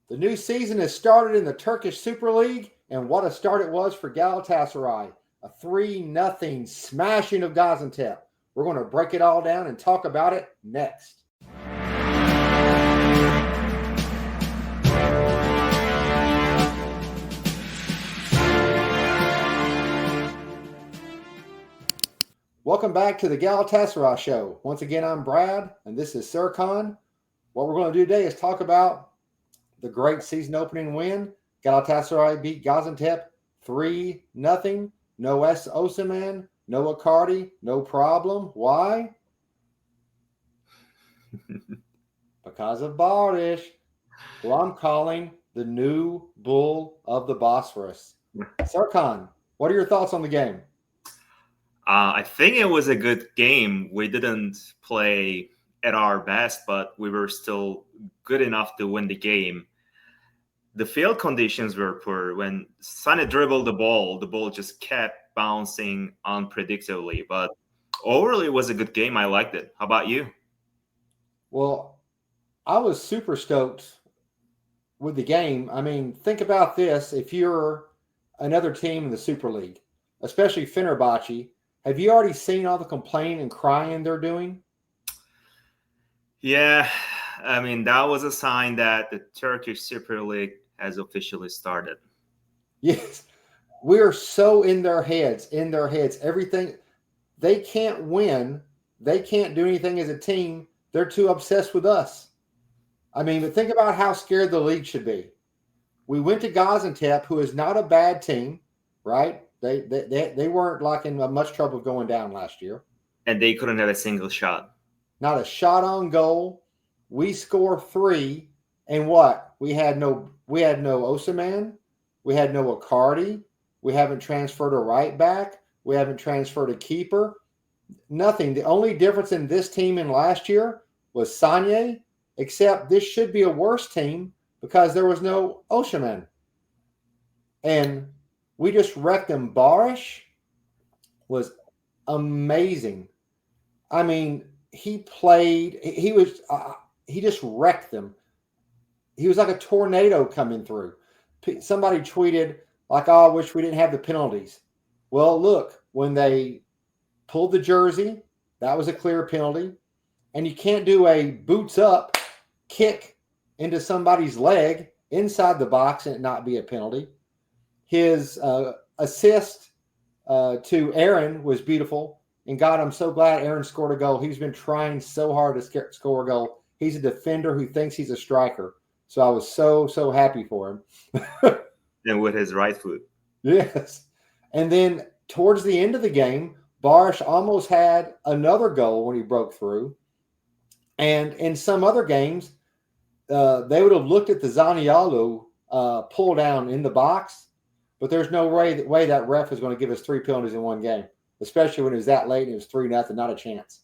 The new season has started in the Turkish Super League, and what a start it was for Galatasaray. A 3-0 smashing of Gaziantep. We're going to break it all down and talk about it next. Welcome back to the Galatasaray Show. Once again, I'm Brad, and this is Serkan. What we're going to do today is talk about the great season opening win. Galatasaray beat Gaziantep 3-0. No Osimhen, no Icardi, no problem. Why? Because of Barış, who I'm calling the new bull of the Bosphorus. Serkan, what are your thoughts on the game? I think it was a good game. We didn't play at our best, but we were still good enough to win the game. The field conditions were poor. When Sané dribbled the ball just kept bouncing unpredictably. But overall, it was a good game. I liked it. How about you? Well, I was super stoked with the game. I mean, think about this. If you're another team in the Super League, especially Fenerbahce, have you already seen all the complaining and crying they're doing? Yeah, I mean, that was a sign that the Turkish Super League has officially started. Yes, we're so in their heads. Everything, they can't win. They can't do anything as a team. They're too obsessed with us. I mean, but think about how scared the league should be. We went to Gaziantep, who is not a bad team, right? They weren't like in much trouble going down last year. And they couldn't have a single shot. Not a shot on goal. We score 3, and what? We had no Osimhen. We had no Icardi. We haven't transferred a right back. We haven't transferred a keeper. Nothing. The only difference in this team and last year was Sané, except this should be a worse team because there was no Osimhen. And we just wrecked them. Barış was amazing. I mean, he played. He just wrecked them. He was like a tornado coming through. Somebody tweeted like, "Oh, I wish we didn't have the penalties." Well, look, when they pulled the jersey, that was a clear penalty, and you can't do a boots up kick into somebody's leg inside the box and it not be a penalty. His assist to Aaron was beautiful. And God, I'm so glad Aaron scored a goal. He's been trying so hard to score a goal. He's a defender who thinks he's a striker. So I was so happy for him. And with his right foot. Yes. And then towards the end of the game, Barış almost had another goal when he broke through. And in some other games, they would have looked at the Zaniolo pull down in the box. But there's no way that ref is going to give us 3 penalties in one game, especially when it was that late and it was 3-0, not a chance.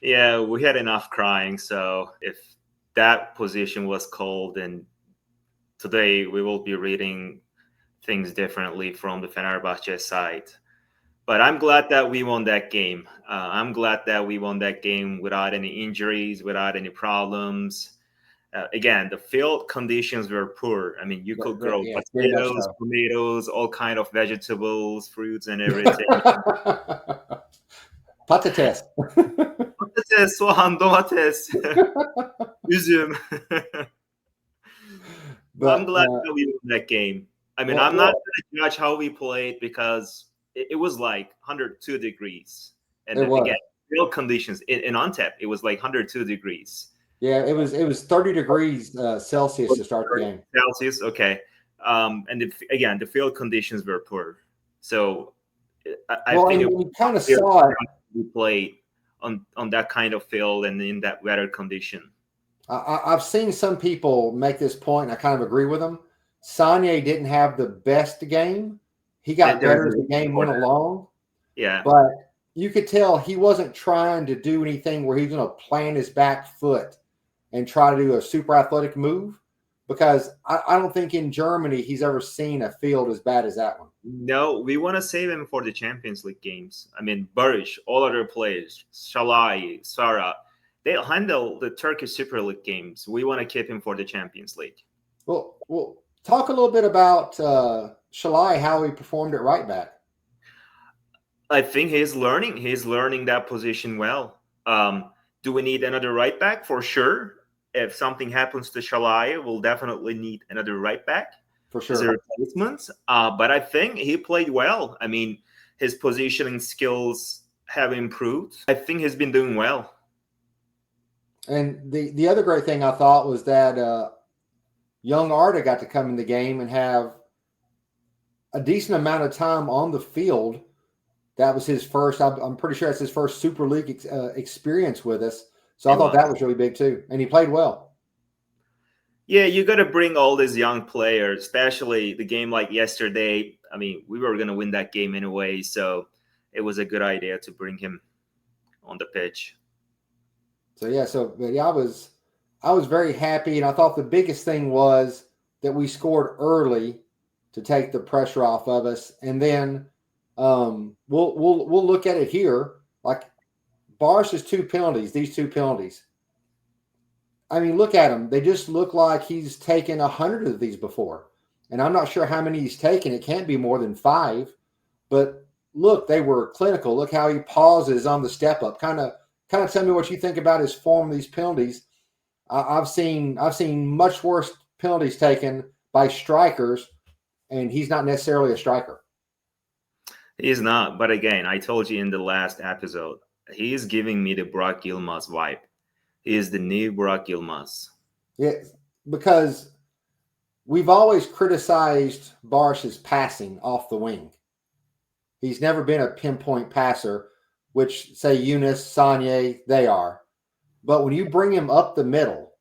Yeah, we had enough crying. So if that position was called, and today we will be reading things differently from the Fenerbahce side. But I'm glad that we won that game. I'm glad that we won that game without any injuries, without any problems. Again, the field conditions were poor. I mean, you could grow potatoes, tomatoes, all kind of vegetables, fruits, and everything. Patates. Patates, soğan, domates, üzüm. But I'm glad that we won that game. I mean, I'm not going to judge how we played because it was like 102 degrees. And again, field conditions in Antep, it was like 102 degrees. Yeah, it was 30 degrees Celsius to start the game. Celsius, okay. And the field conditions were poor. So I think we kind of saw it. We played on that kind of field and in that weather condition. I've seen some people make this point, and I kind of agree with them. Sané didn't have the best game. He got better as the game went along. Yeah. But you could tell he wasn't trying to do anything where he's going to plant his back foot and try to do a super athletic move, because I don't think in Germany he's ever seen a field as bad as that one. No, we want to save him for the Champions League games. I mean, Barış, all other players, Shalai, Sara, they'll handle the Turkish Super League games. We want to keep him for the Champions League. Well, talk a little bit about Shalai, how he performed at right back. I think he's learning. He's learning that position well. Do we need another right back? For sure. If something happens to Shalai, we'll definitely need another right back For as a sure. replacement. But I think he played well. I mean, his positioning skills have improved. I think he's been doing well. And the other great thing I thought was that young Arda got to come in the game and have a decent amount of time on the field. That was his first. I'm pretty sure that's his first Super League experience with us. So I It thought was. that was really big too, and he played well. Yeah, you got to bring all these young players, especially the game like yesterday. I mean, we were going to win that game anyway, so it was a good idea to bring him on the pitch. So yeah, I was very happy, and I thought the biggest thing was that we scored early to take the pressure off of us, and then we'll look at it here. Like Barsh's two penalties, these two penalties. I mean, look at him. They just look like he's taken 100 of these before, and I'm not sure how many he's taken. It can't be more than 5, but look, they were clinical. Look how he pauses on the step up. Kind of tell me what you think about his form of these penalties. I've seen much worse penalties taken by strikers, and he's not necessarily a striker. He's not, but again, I told you in the last episode, he is giving me the Brock Yilmaz vibe. He is the new Brock Yilmaz. Yeah, because we've always criticized Barsh's passing off the wing. He's never been a pinpoint passer, which say Eunice, Sanye, they are. But when you bring him up the middle,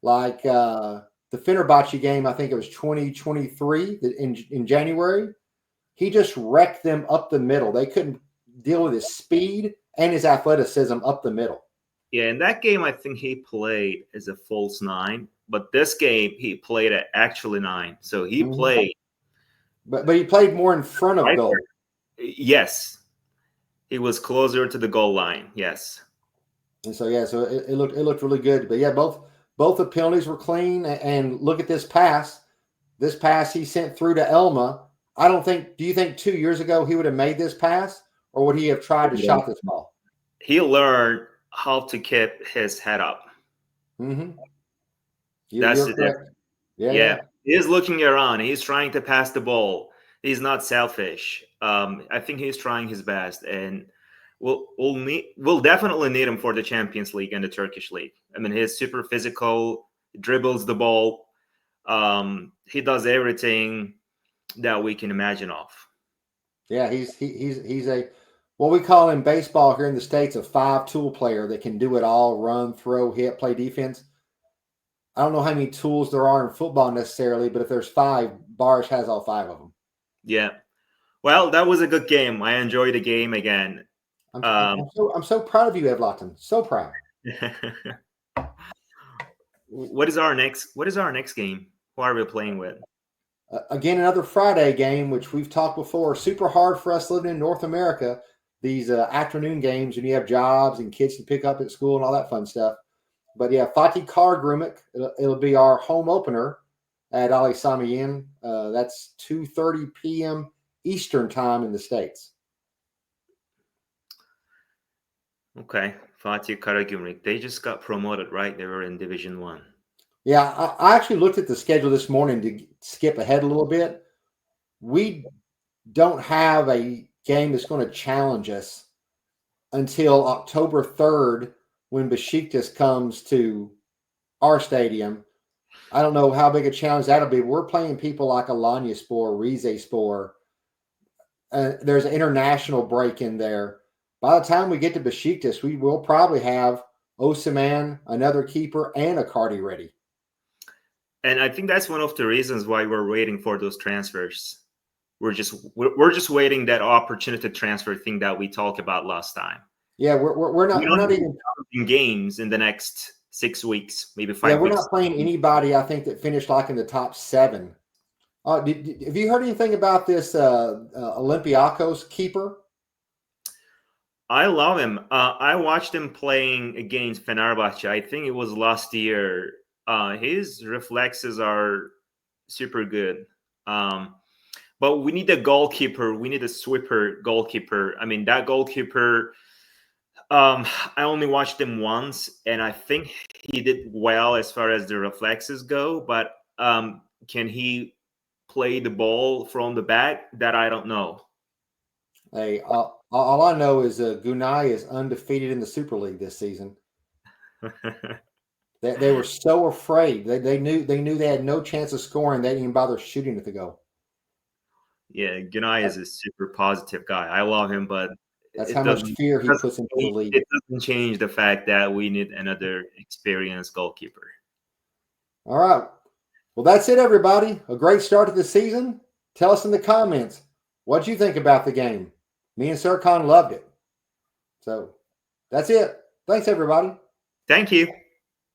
like the Fenerbahce game, I think it was 2023 in January, he just wrecked them up the middle. They couldn't deal with his speed and his athleticism up the middle. Yeah, in that game, I think he played as a false 9, but this game he played at actually 9. So he played. But he played more in front of goal. Yes, he was closer to the goal line. Yes. And so it looked really good. But yeah, both the penalties were clean. And look at this pass. This pass he sent through to Elma. Do you think 2 years ago he would have made this pass, or would he have tried to shot this ball? He learned how to keep his head up. Mm-hmm. That's the difference. Yeah. He's looking around. He's trying to pass the ball. He's not selfish. I think he's trying his best, and we'll definitely need him for the Champions League and the Turkish League. I mean, he's super physical, dribbles the ball. He does everything that we can imagine of. Yeah, he's a what we call in baseball here in the States a 5-tool player that can do it all: run, throw, hit, play defense. I don't know how many tools there are in football necessarily, but if there's 5, Barsh has all 5 of them. Yeah. Well, that was a good game. I enjoyed the game again. I'm so proud of you, Ed Lawton. So proud. What is our next game? Who are we playing with? Again, another Friday game, which we've talked before. Super hard for us living in North America. These afternoon games, and you have jobs and kids to pick up at school and all that fun stuff. But yeah, Fatih Karagümrük, it'll be our home opener at Ali Sami Yen. That's 2:30 p.m. Eastern time in the States. Okay, Fatih Karagümrük. They just got promoted, right? They were in Division 1. Yeah, I actually looked at the schedule this morning to skip ahead a little bit. We don't have a game that's going to challenge us until October 3rd when Besiktas comes to our stadium. I don't know how big a challenge that'll be. We're playing people like Alanyaspor, Rizespor. There's an international break in there. By the time we get to Besiktas, we will probably have Osimhen, another keeper, and a Cardi ready. And I think that's one of the reasons why we're waiting for those transfers. We're just waiting that opportunity transfer thing that we talked about last time. Yeah, we're not even in games in the next 6 weeks, maybe 5 weeks. Yeah, we're not playing anybody, I think, that finished like in the top 7. Have you heard anything about this Olympiacos keeper? I love him. I watched him playing against Fenerbahce. I think it was last year. His reflexes are super good. But we need a goalkeeper. We need a sweeper goalkeeper. I mean, that goalkeeper, I only watched him once, and I think he did well as far as the reflexes go. But can he play the ball from the back? That I don't know. Hey, all I know is Gunai is undefeated in the Super League this season. They were so afraid. They knew they had no chance of scoring. They didn't even bother shooting at the goal. Yeah, Gunai is a super positive guy. I love him, but That's how much fear he puts into the league. It doesn't change the fact that we need another experienced goalkeeper. All right. Well, that's it, everybody. A great start to the season. Tell us in the comments, what you think about the game? Me and Serkan loved it. So that's it. Thanks, everybody. Thank you.